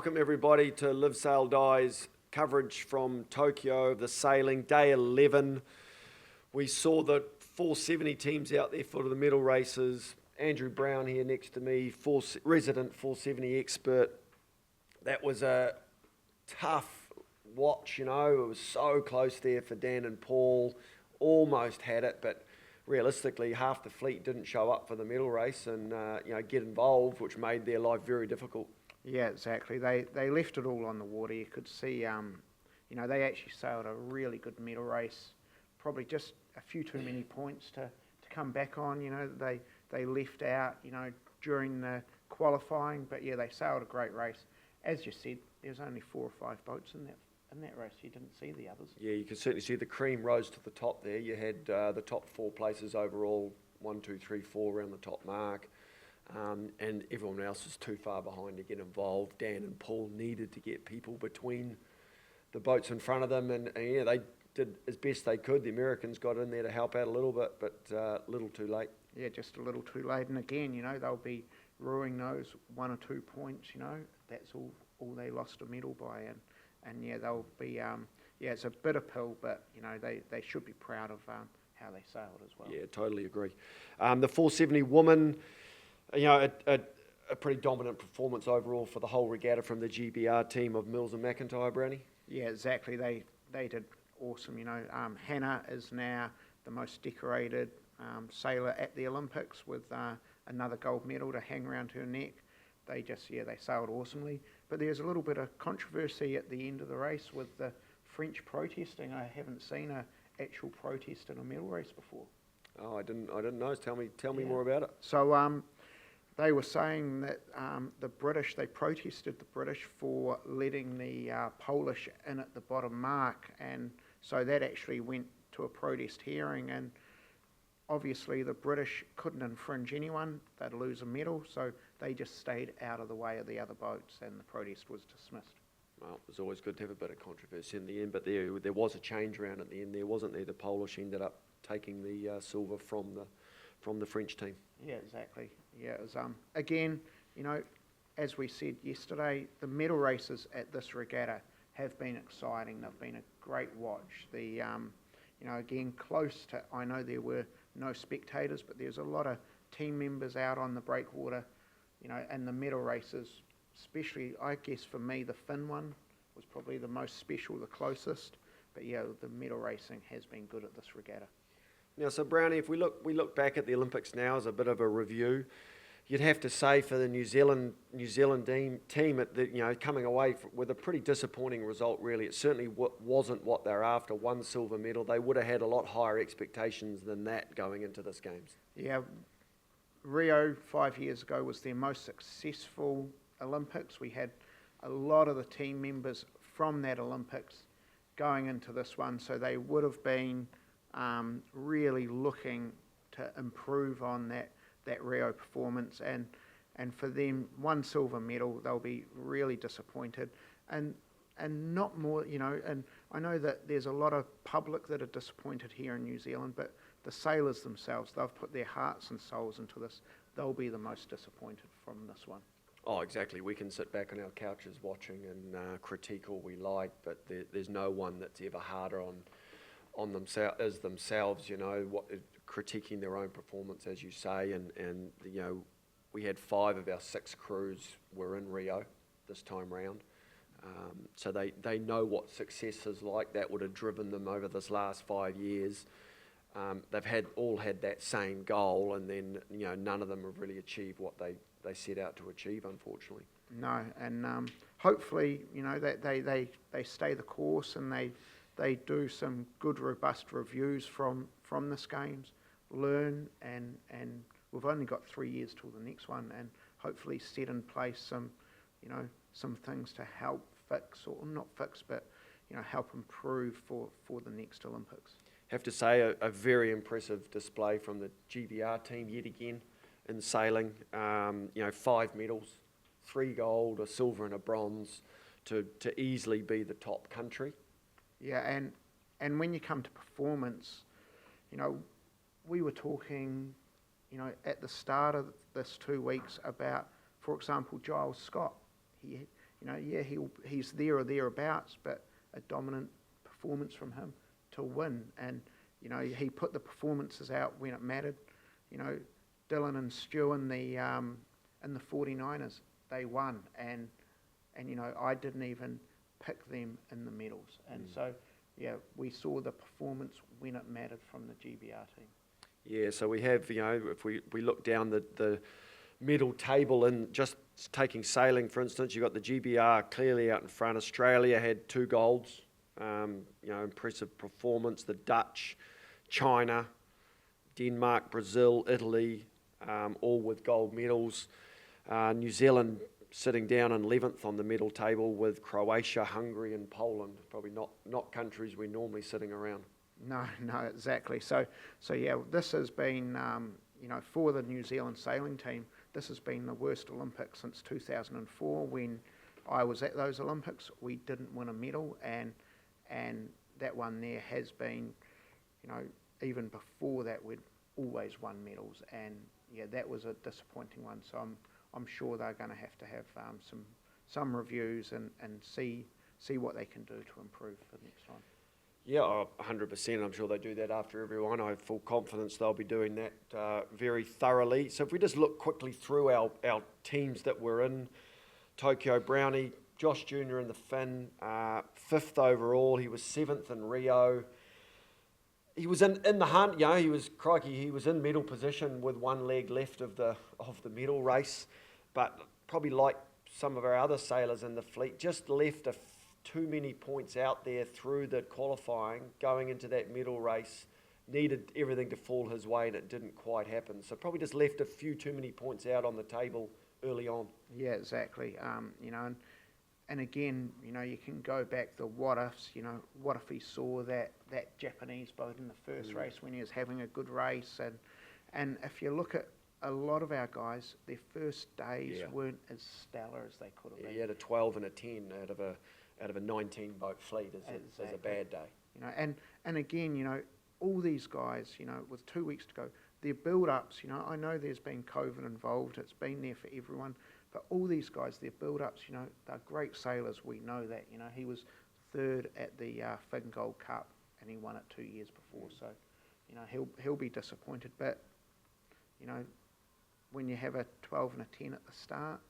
welcome everybody to Live Sail Die's coverage from Tokyo of the sailing, day 11. We saw the 470 teams out there for the medal races. Andrew Brown here next to me, resident 470 expert. That was a tough watch, you know. It was so close there for Dan and Paul. Almost had it, but realistically, half the fleet didn't show up for the medal race and get involved, which made their life very difficult. Yeah, exactly. They left it all on the water. You could see, they actually sailed a really good medal race. Probably just a few too many points to come back on. They left out, during the qualifying, but yeah, they sailed a great race. As you said, there's only 4 or 5 boats in that race. You didn't see the others. Yeah, you can certainly see the cream rose to the top there. You had the top 4 places overall, 1, 2, 3, 4 around the top mark. And everyone else was too far behind to get involved. Dan and Paul needed to get people between the boats in front of them, and they did as best they could. The Americans got in there to help out a little bit, but a little too late. Yeah, just a little too late. And again, they'll be ruining those 1 or 2 points. That's all they lost a medal by, and yeah, they'll be it's a bitter pill, but they should be proud of how they sailed as well. Yeah, totally agree. The 470 women. A pretty dominant performance overall for the whole regatta from the GBR team of Mills and McIntyre, Brownie. Yeah, exactly. They did awesome. Hannah is now the most decorated sailor at the Olympics with another gold medal to hang around her neck. They sailed awesomely. But there's a little bit of controversy at the end of the race with the French protesting. I haven't seen an actual protest in a medal race before. Oh, I didn't know. Tell me more about it. So they were saying that the British, they protested the British for letting the Polish in at the bottom mark, and so that actually went to a protest hearing, and obviously the British couldn't infringe anyone, they'd lose a medal, so they just stayed out of the way of the other boats, and the protest was dismissed. Well, it was always good to have a bit of controversy in the end, but there was a change around at the end there, wasn't there? The Polish ended up taking the silver from the French team. Yeah, exactly. Yeah, it was, again, as we said yesterday, the medal races at this regatta have been exciting. They've been a great watch. Again, close to, I know there were no spectators, but there's a lot of team members out on the breakwater, and the medal races, especially, I guess for me, the Finn one was probably the most special, the closest. But yeah, the medal racing has been good at this regatta. Now, so Brownie, if we look back at the Olympics now as a bit of a review, you'd have to say for the New Zealand team, coming away with a pretty disappointing result. Really, it certainly wasn't what they're after. 1 silver medal. They would have had a lot higher expectations than that going into this games. Yeah, Rio 5 years ago was their most successful Olympics. We had a lot of the team members from that Olympics going into this one, so they would have been really looking to improve on that Rio performance, and for them, 1 silver medal, they'll be really disappointed, and not more, and I know that there's a lot of public that are disappointed here in New Zealand, but the sailors themselves, they've put their hearts and souls into this. They'll be the most disappointed from this one. Oh, exactly. We can sit back on our couches watching and critique all we like, but there's no one that's ever harder on themselves, critiquing their own performance, as you say, and we had 5 of our 6 crews were in Rio this time round, so they know what success is like. That would have driven them over this last 5 years. They've all had that same goal, and then none of them have really achieved what they set out to achieve, unfortunately. No, and hopefully that they stay the course, and they do some good, robust reviews from this games, learn, and we've only got 3 years till the next one, and hopefully set in place some things to help fix, or not fix, but help improve for the next Olympics. Have to say a very impressive display from the GBR team yet again in sailing. 5 medals, 3 gold, a silver and a bronze, to easily be the top country. Yeah, and when you come to performance, we were talking, at the start of this 2 weeks about, for example, Giles Scott. yeah, he's there or thereabouts, but a dominant performance from him to win. And, he put the performances out when it mattered. Dylan and Stu in the 49ers, they won. And I didn't even pick them in the medals. And so, yeah, we saw the performance when it mattered from the GBR team. Yeah, so we have, if we look down the medal table and just taking sailing, for instance, you've got the GBR clearly out in front. Australia had 2 golds, impressive performance. The Dutch, China, Denmark, Brazil, Italy, all with gold medals. New Zealand sitting down in 11th on the medal table with Croatia, Hungary and Poland. Probably not countries we're normally sitting around. No, exactly. So yeah, this has been, for the New Zealand sailing team, this has been the worst Olympics since 2004 when I was at those Olympics. We didn't win a medal, and that one there has been, even before that we'd always won medals, and yeah, that was a disappointing one. So I'm sure they're going to have some reviews and see what they can do to improve for the next time. Yeah, 100%. I'm sure they do that after everyone. I have full confidence they'll be doing that very thoroughly. So if we just look quickly through our teams that were in Tokyo, Brownie, Josh Jr. in the Finn, 5th overall. He was 7th in Rio. He was in the hunt, he was in medal position with one leg left of the medal race, but probably like some of our other sailors in the fleet, just left too many points out there through the qualifying, going into that medal race, needed everything to fall his way and it didn't quite happen. So probably just left a few too many points out on the table early on. Yeah, exactly. And again, you can go back the what ifs, what if he saw that Japanese boat in the first race when he was having a good race, and if you look at a lot of our guys, their first days weren't as stellar as they could have been. He had a 12 and a 10 out of a 19 boat fleet as a bad day. And again, all these guys, with 2 weeks to go, their build-ups, I know there's been COVID involved, it's been there for everyone, but all these guys, their build-ups, they're great sailors, we know that. He was 3rd at the Finn Gold Cup and he won it 2 years before, so, he'll be disappointed, but, when you have a 12 and a 10 at the start,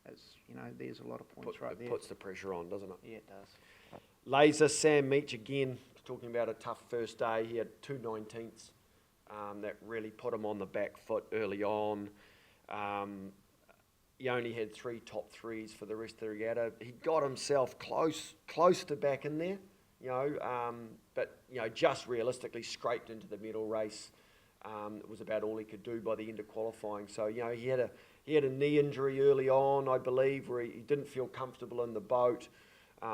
it's, there's a lot of points right there. It puts the pressure on, doesn't it? Yeah, it does. Laser, Sam Meach again, talking about a tough first day. He had 2 19ths that really put him on the back foot early on. He only had 3 top 3s for the rest of the regatta. He got himself close to back in there, but just realistically scraped into the medal race. It was about all he could do by the end of qualifying. So he had a knee injury early on, I believe, where he didn't feel comfortable in the boat,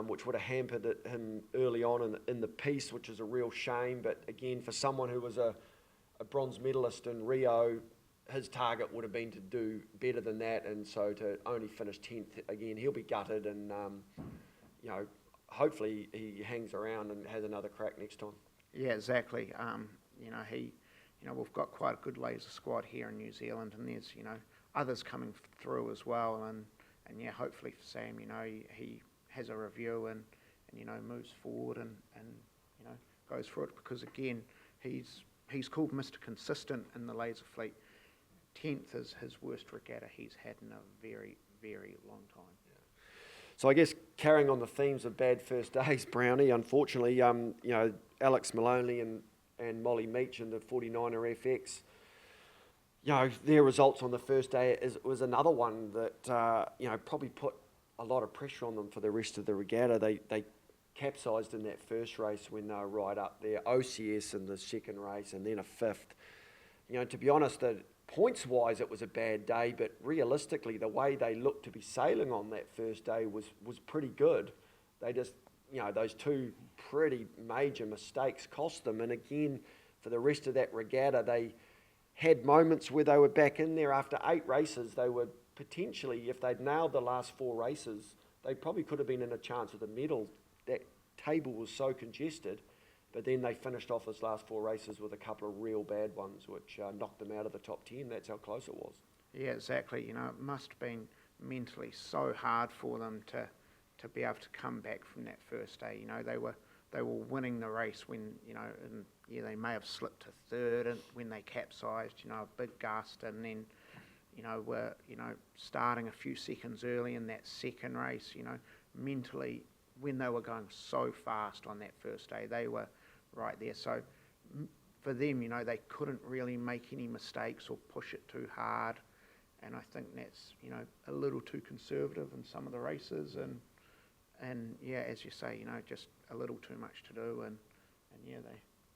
which would have hampered him early on in the piece, which is a real shame. But again, for someone who was a bronze medalist in Rio, his target would have been to do better than that, and so to only finish 10th again, he'll be gutted, and hopefully he hangs around and has another crack next time. Yeah, exactly. We've got quite a good laser squad here in New Zealand, and there's others coming through as well, and yeah, hopefully for Sam, he has a review and moves forward and goes for it, because again, he's called Mr. Consistent in the laser fleet. 10th is his worst regatta he's had in a very, very long time. Yeah. So I guess carrying on the themes of bad first days, Brownie, unfortunately, Alex Maloney and Molly Meach in the 49er FX, their results on the first day was another one that, probably put a lot of pressure on them for the rest of the regatta. They capsized in that first race when they were right up there, OCS in the second race, and then a 5th. To be honest, points-wise, it was a bad day, but realistically, the way they looked to be sailing on that first day was pretty good. They just, those 2 pretty major mistakes cost them. And again, for the rest of that regatta, they had moments where they were back in there after 8 races. They were potentially, if they'd nailed the last 4 races, they probably could have been in a chance of the medal. That table was so congested. But then they finished off those last 4 races with a couple of real bad ones, which knocked them out of the top 10. That's how close it was. Yeah, exactly. It must have been mentally so hard for them to to be able to come back from that first day. They were winning the race when, and they may have slipped to third and when they capsized, a big gust, and then, were, starting a few seconds early in that second race, mentally, when they were going so fast on that first day, they were right there. So for them, they couldn't really make any mistakes or push it too hard. And I think that's, a little too conservative in some of the races. And yeah, as you say, just a little too much to do. And yeah,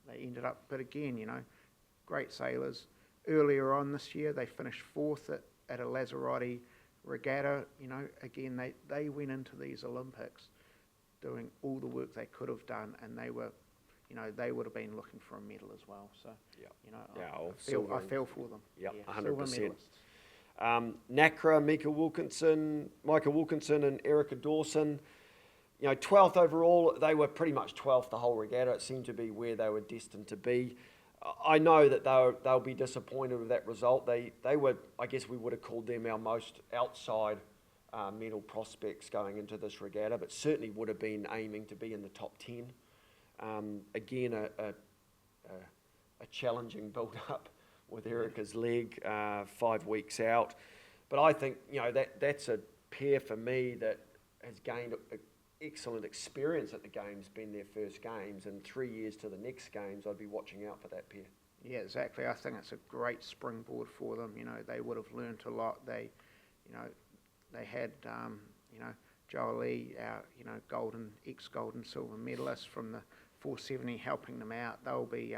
they ended up, but again, great sailors. Earlier on this year, they finished fourth at a Lanzarote regatta. Again, they went into these Olympics doing all the work they could have done, and they were, they would have been looking for a medal as well. So, I feel for them. Yeah, yeah, 100%. NACRA, Micah Wilkinson and Erica Dawson, 12th overall. They were pretty much 12th the whole regatta. It seemed to be where they were destined to be. I know that they'll be disappointed with that result. They were, I guess we would have called them our most outside medal prospects going into this regatta, but certainly would have been aiming to be in the top 10. Again, a challenging build-up with Erica's leg 5 weeks out. But I think, that's a pair for me that has gained excellent experience at the games, been their first games, and 3 years to the next games, I'd be watching out for that pair. Yeah, exactly. I think it's a great springboard for them. They would have learnt a lot. They had, Jolie, our, ex-gold and silver medalist from the 470 helping them out. They'll be,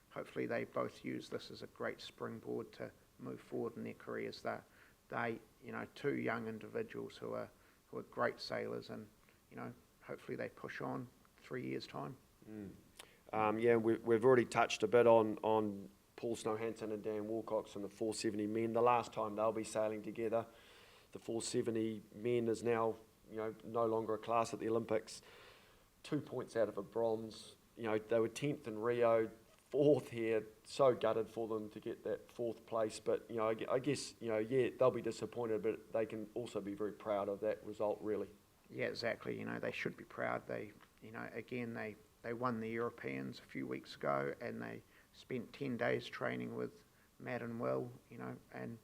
hopefully they both use this as a great springboard to move forward in their careers. They, two young individuals who are great sailors, and hopefully they push on 3 years' time. We've already touched a bit on Paul Snow-Hansen and Dan Wilcox and the 470 men. The last time they'll be sailing together, the 470 men is now no longer a class at the Olympics. 2 points out of a bronze. They were 10th in Rio, 4th here. So gutted for them to get that 4th place, but I guess they'll be disappointed, but they can also be very proud of that result, really. Yeah, exactly. They should be proud. They won the Europeans a few weeks ago, and they spent 10 days training with Matt and Will. And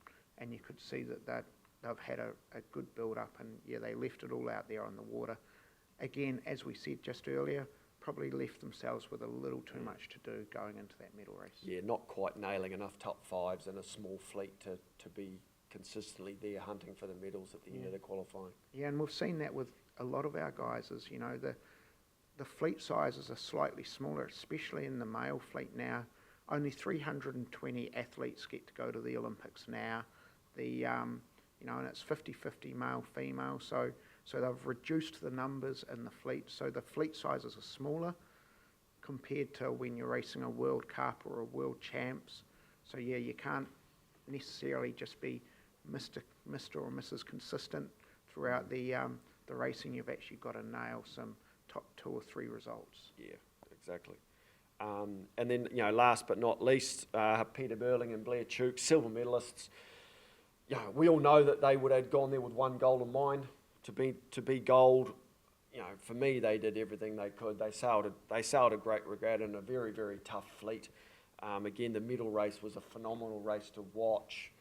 you could see that they've had a good build up, and they left it all out there on the water. Again, as we said just earlier, probably left themselves with a little too much to do going into that medal race. Yeah, not quite nailing enough top fives and a small fleet to be consistently there hunting for the medals at the end of the qualifying. Yeah, and we've seen that with a lot of our guys. The fleet sizes are slightly smaller, especially in the male fleet now. Only 320 athletes get to go to the Olympics now. And it's 50-50 male-female, so they've reduced the numbers in the fleet. So the fleet sizes are smaller compared to when you're racing a World Cup or a World Champs. So yeah, you can't necessarily just be Mr. or Mrs. consistent throughout the racing. You've actually got to nail some top 2 or 3 results. Yeah, exactly. And then, last but not least, Peter Burling and Blair Chooks, silver medalists. We all know that they would have gone there with one goal in mind, to be gold. For me, they did everything they could. They sailed a great regatta in a very, very tough fleet. Again, the medal race was a phenomenal race to watch.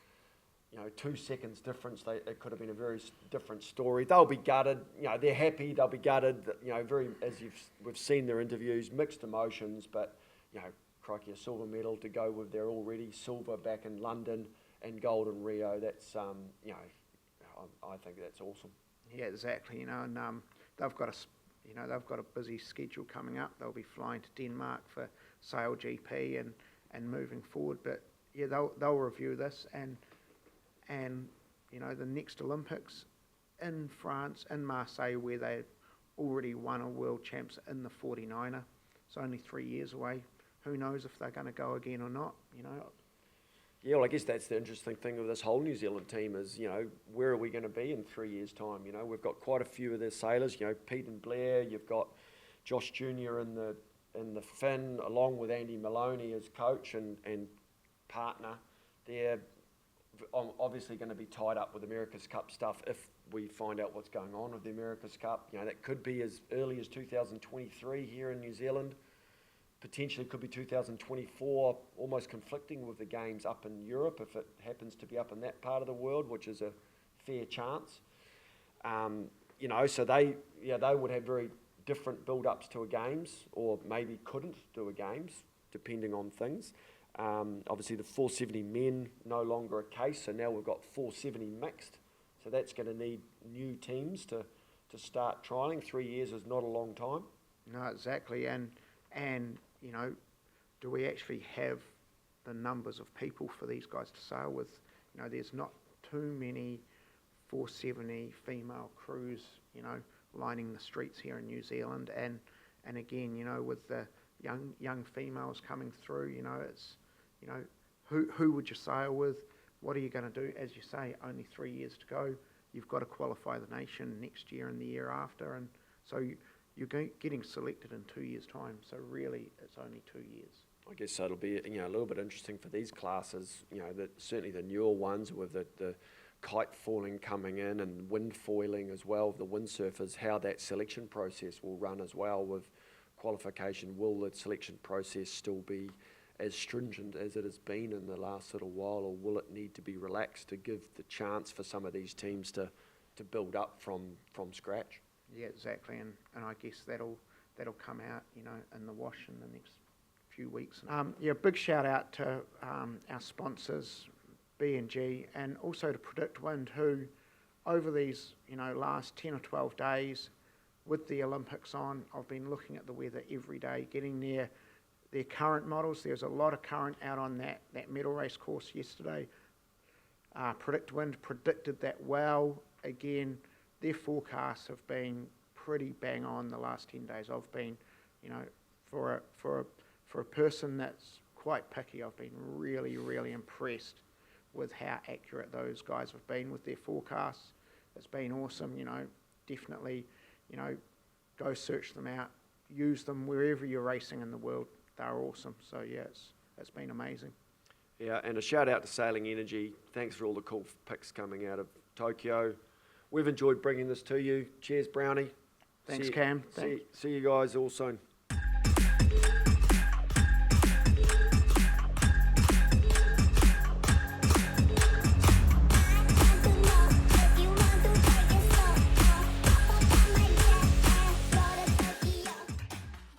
2 seconds difference. It could have been a very different story. They'll be gutted. They're happy. They'll be gutted. Very, as we've seen their interviews, mixed emotions. But crikey, a silver medal to go with their already silver back in London and gold in Rio. That's I think that's awesome. Yeah, exactly. And they've got a busy schedule coming up. They'll be flying to Denmark for Sail GP and moving forward. But yeah, they'll review this and the next Olympics in France, in Marseille, where they already won a world champs in the 49er. It's only 3 years away. Who knows if they're going to go again or not? Yeah, well, I guess that's the interesting thing of this whole New Zealand team is, where are we going to be in 3 years' time? We've got quite a few of their sailors, Pete and Blair, you've got Josh Jr. in the Finn, along with Andy Maloney as coach and partner. They're obviously going to be tied up with America's Cup stuff if we find out what's going on with the America's Cup. You know, that could be as early as 2023 here in New Zealand. Potentially could be 2024, almost conflicting with the games up in Europe if it happens to be up in that part of the world, which is a fair chance. You know, so they would have very different build-ups to a games, or maybe couldn't do a games, depending on things. Obviously, the 470 men no longer a case, so now we've got 470 mixed. So that's going to need new teams to start trialling. 3 years is not a long time. No, exactly. And you know, do we actually have the numbers of people for these guys to sail with? You know, there's not too many 470 female crews, you know, lining the streets here in New Zealand. And again, you know, with the young females coming through, you know, it's, you know, who would you sail with? What are you going to do? As you say, only 3 years to go. You've got to qualify the nation next year and the year after, and so you're getting selected in 2 years' time. So really, it's only 2 years. I guess so it'll be, you know, a little bit interesting for these classes. You know, certainly the newer ones with the kite falling coming in and wind foiling as well, the windsurfers, how that selection process will run as well with qualification. Will the selection process still be as stringent as it has been in the last little while, or will it need to be relaxed to give the chance for some of these teams to build up from scratch? Yeah, exactly, and I guess that'll come out, you know, in the wash in the next few weeks. Yeah, big shout out to our sponsors, B&G, and also to PredictWind, who over these, you know, last 10 or 12 days with the Olympics on, I've been looking at the weather every day, getting their current models. There's a lot of current out on that medal race course yesterday. PredictWind predicted that well. Again, their forecasts have been pretty bang on the last 10 days. I've been, you know, for a person that's quite picky, I've been really, really impressed with how accurate those guys have been with their forecasts. It's been awesome, you know, definitely, you know, go search them out, use them wherever you're racing in the world. They're awesome. So yeah, it's been amazing. Yeah, and a shout out to Sailing Energy. Thanks for all the cool picks coming out of Tokyo. We've enjoyed bringing this to you. Cheers, Brownie. Thanks, Cam. See you guys all soon.